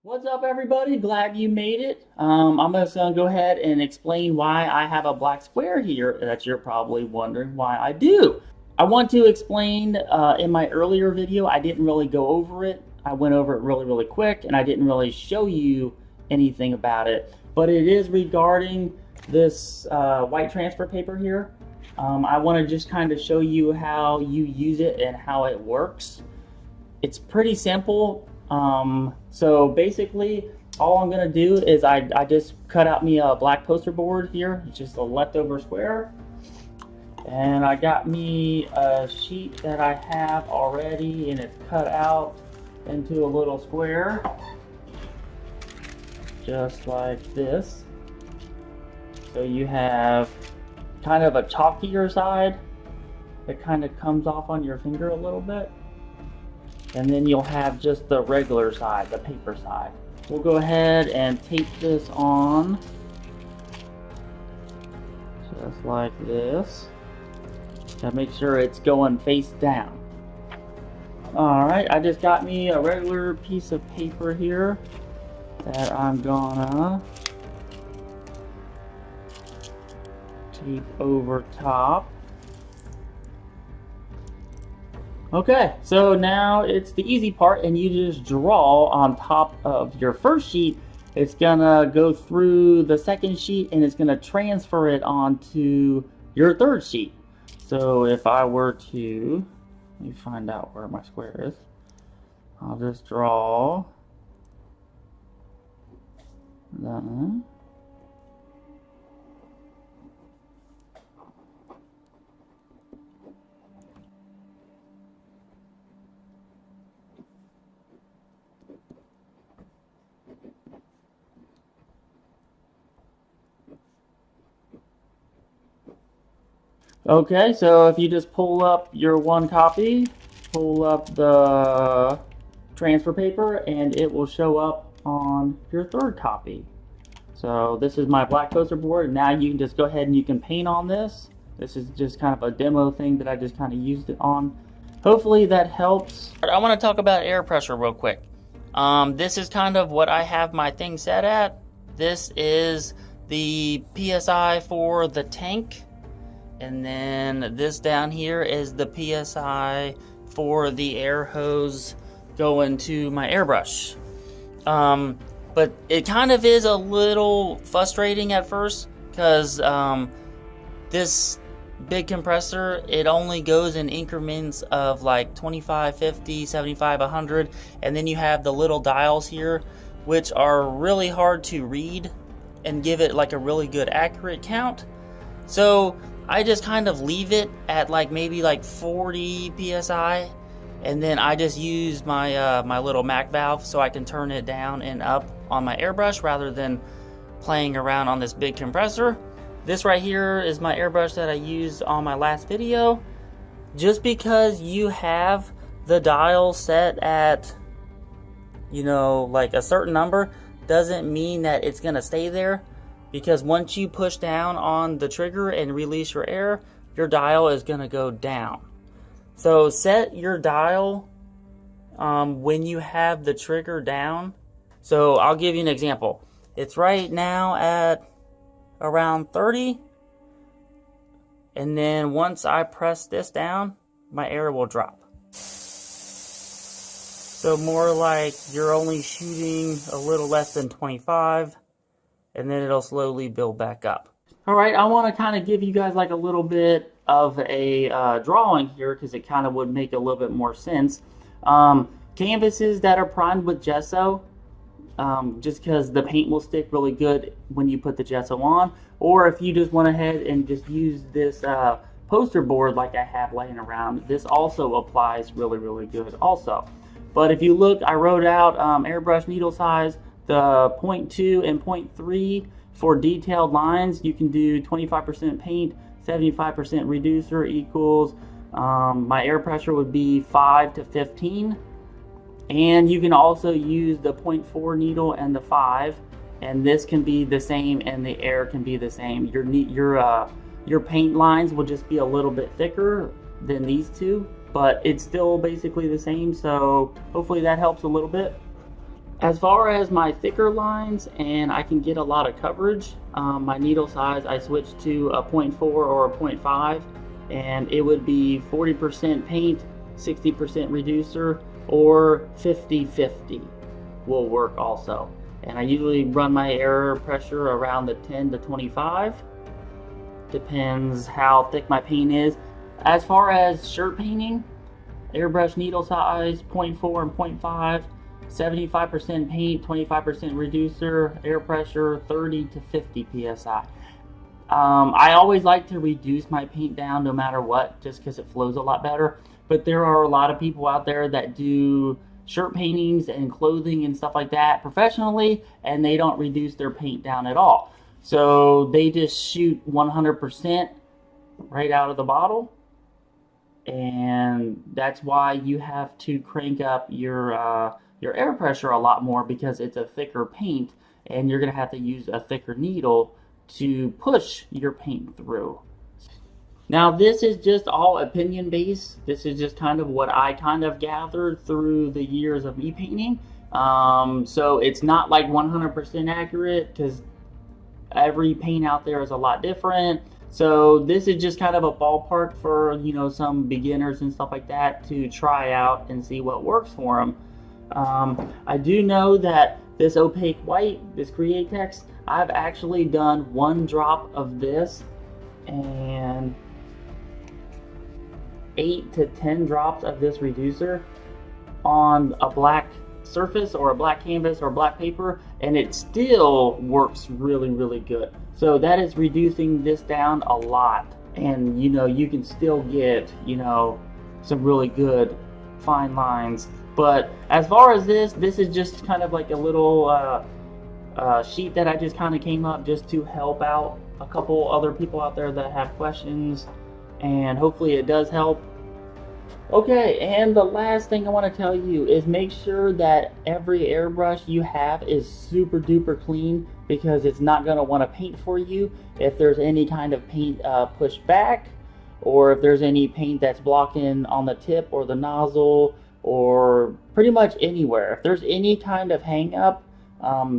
What's up, everybody? Glad you made it. I'm just going to go ahead and explain why I have a black square here that you're probably wondering why I do. I want to explain in my earlier video, I didn't really go over it. I went over it really quick and I didn't really show you anything about it. But it is regarding this white transfer paper here. I want to just kind of show you how you use it and how it works. It's pretty simple. So basically all I'm gonna do is I just cut out me a black poster board here. It's just a leftover square, and I got me a sheet that I have already, and it's cut out into a little square just like this. So you have kind of a chalkier side that kind of comes off on your finger a little bit. And then you'll have just the regular side, the paper side. We'll go ahead and tape this on just like this. Gotta make sure it's going face down. Alright, I just got me a regular piece of paper here that I'm gonna tape over top. Okay, so now it's the easy part, and you just draw on top of your first sheet. It's gonna go through the second sheet and it's gonna transfer it onto your third sheet. So if I were to, let me find out where my square is. I'll just draw that. Okay, so if you just pull up your one copy, pull up the transfer paper, and it will show up on your third copy. So this is my black poster board, and now you can just go ahead and you can paint on this. This is just kind of a demo thing that I just kind of used it on. Hopefully that helps. I want to talk about air pressure real quick. This is kind of what I have my thing set at. This is the PSI for the tank. And then this down here is the PSI for the air hose going to my airbrush. But it kind of is a little frustrating at first because this big compressor, it only goes in increments of like 25, 50, 75, 100. And then you have the little dials here, which are really hard to read and give it like a really good accurate count. So I just kind of leave it at like maybe like 40 psi, and then I just use my my little Mac valve so I can turn it down and up on my airbrush rather than playing around on this big compressor. This right here is my airbrush that I used on my last video. Just because you have the dial set at, you know, like a certain number doesn't mean that it's gonna stay there. Because once you push down on the trigger and release your air, your dial is going to go down. So set your dial when you have the trigger down. So I'll give you an example. It's right now at around 30. And then once I press this down, my air will drop. So more like you're only shooting a little less than 25. And then it'll slowly build back up. All right, I want to kind of give you guys like a little bit of a drawing here because it kind of would make a little bit more sense. Canvases that are primed with gesso, just because the paint will stick really good when you put the gesso on. Or if you just went ahead and just use this poster board like I have laying around, this also applies really good also. But if you look, I wrote out airbrush needle size, the 0.2 and 0.3 for detailed lines. You can do 25% paint, 75% reducer equals, my air pressure would be 5 to 15. And you can also use the 0.4 needle and the 5, and this can be the same and the air can be the same. Your paint lines will just be a little bit thicker than these two, but it's still basically the same. So hopefully that helps a little bit. As far as my thicker lines, and I can get a lot of coverage, my needle size I switched to a 0.4 or a 0.5, and it would be 40% paint, 60% reducer, or 50-50 will work also. And I usually run my air pressure around the 10 to 25. Depends how thick my paint is. As far as shirt painting, airbrush needle size 0.4 and 0.5, 75% paint, 25% reducer, air pressure 30 to 50 psi. I always like to reduce my paint down no matter what, just because it flows a lot better. But there are a lot of people out there that do shirt paintings and clothing and stuff like that professionally, and they don't reduce their paint down at all. So they just shoot 100% right out of the bottle, and that's why you have to crank up your air pressure a lot more, because it's a thicker paint and you're going to have to use a thicker needle to push your paint through. Now this is just all opinion based. This is just kind of what I kind of gathered through the years of me painting. So it's not like 100% accurate, because every paint out there is a lot different. So this is just kind of a ballpark for, you know, some beginners and stuff like that to try out and see what works for them. I do know that this opaque white, this Createx, I've actually done 1 drop of this and 8 to 10 drops of this reducer on a black surface or a black canvas or black paper, and it still works really, really good. So that is reducing this down a lot, and you know, you can still get, you know, some really good fine lines. But as far as this is just kind of like a little sheet that I just kind of came up just to help out a couple other people out there that have questions, and hopefully it does help. Okay, and the last thing I want to tell you is make sure that every airbrush you have is super duper clean, because it's not going to want to paint for you if there's any kind of paint pushed back, or if there's any paint that's blocking on the tip or the nozzle, or pretty much anywhere. If there's any kind of hang up,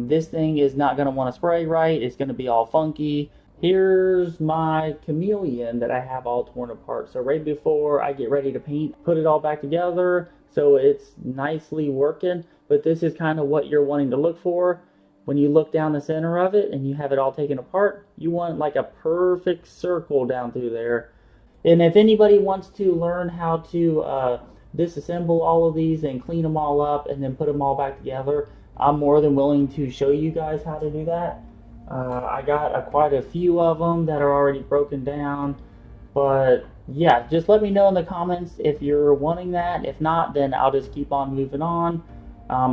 this thing is not going to want to spray right. It's going to be all funky. Here's my chameleon that I have all torn apart. So right before I get ready to paint, put it all back together so it's nicely working. But this is kind of what you're wanting to look for. When you look down the center of it and you have it all taken apart, you want like a perfect circle down through there. And if anybody wants to learn how to disassemble all of these and clean them all up and then put them all back together, I'm more than willing to show you guys how to do that. I got quite a few of them that are already broken down, but yeah, just let me know in the comments if you're wanting that. If not, then I'll just keep on moving on,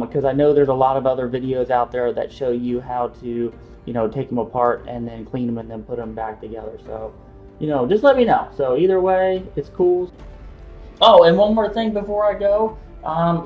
because I know there's a lot of other videos out there that show you how to, you know, take them apart and then clean them and then put them back together. So, you know, just let me know. So either way, it's cool. Oh, and one more thing before I go.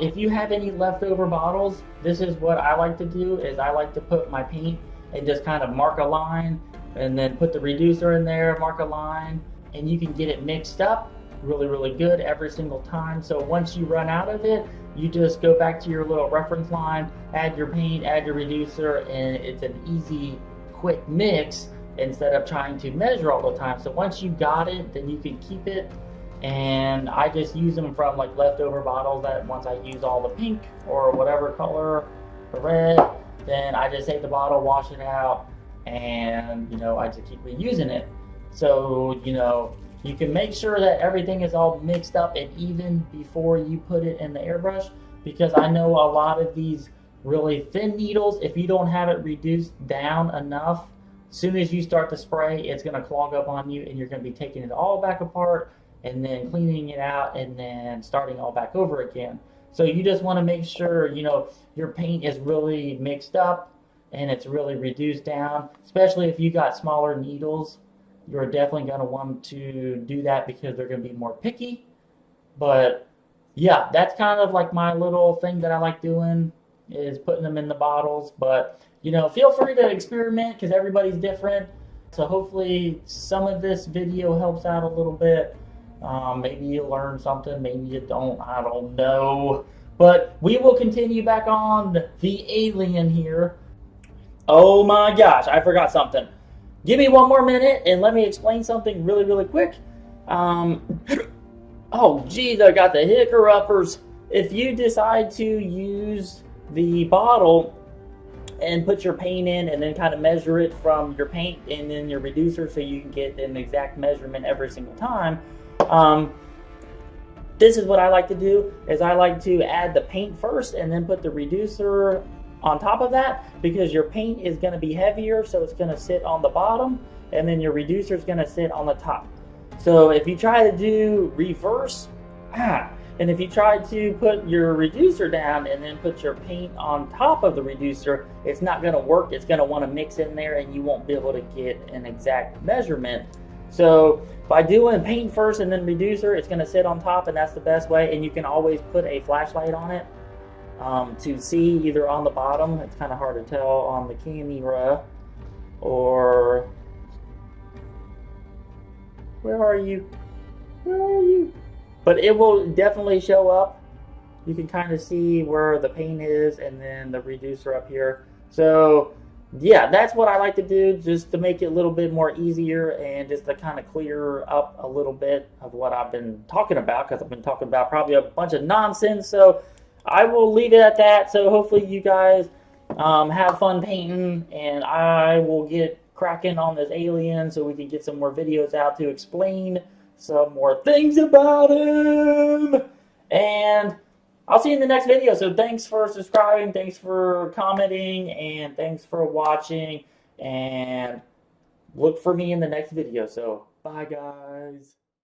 If you have any leftover bottles, this is what I like to do, is I like to put my paint and just kind of mark a line, and then put the reducer in there, mark a line, and you can get it mixed up really, really good every single time. So once you run out of it, you just go back to your little reference line, add your paint, add your reducer, and it's an easy, quick mix instead of trying to measure all the time. So once you got it, then you can keep it. And I just use them from like leftover bottles that once I use all the pink or whatever color, the red, then I just take the bottle, wash it out, and, you know, I just keep reusing it. So, you know, you can make sure that everything is all mixed up and even before you put it in the airbrush, because I know a lot of these really thin needles, if you don't have it reduced down enough, as soon as you start to spray, it's going to clog up on you, and you're going to be taking it all back apart and then cleaning it out and then starting all back over again. So you just want to make sure, you know, your paint is really mixed up and it's really reduced down, especially if you got smaller needles. You're definitely going to want to do that because they're going to be more picky. But yeah, that's kind of like my little thing that I like doing, is putting them in the bottles. But, you know, feel free to experiment because everybody's different. So hopefully some of this video helps out a little bit. Maybe you learn something, maybe you don't, I don't know. But we will continue back on the alien here. Oh my gosh, I forgot something. Give me one more minute and let me explain something really, really quick. Oh geez, I got the hiccuppers. If you decide to use the bottle and put your paint in and then kind of measure it from your paint and then your reducer so you can get an exact measurement every single time, this is what I like to do, is I like to add the paint first and then put the reducer on top of that, because your paint is going to be heavier, so it's going to sit on the bottom, and then your reducer is going to sit on the top. So if you try to do reverse, and if you try to put your reducer down and then put your paint on top of the reducer, it's not going to work. It's going to want to mix in there and you won't be able to get an exact measurement. So by doing paint first and then reducer, it's going to sit on top, and that's the best way. And you can always put a flashlight on it to see either on the bottom. It's kind of hard to tell on the camera, or where are you? Where are you? But it will definitely show up. You can kind of see where the paint is and then the reducer up here. So yeah, that's what I like to do, just to make it a little bit more easier and just to kind of clear up a little bit of what I've been talking about, because I've been talking about probably a bunch of nonsense. So I will leave it at that. So hopefully you guys have fun painting, and I will get cracking on this alien so we can get some more videos out to explain some more things about him. And I'll see you in the next video. So thanks for subscribing, thanks for commenting, and thanks for watching. And look for me in the next video. So bye, guys.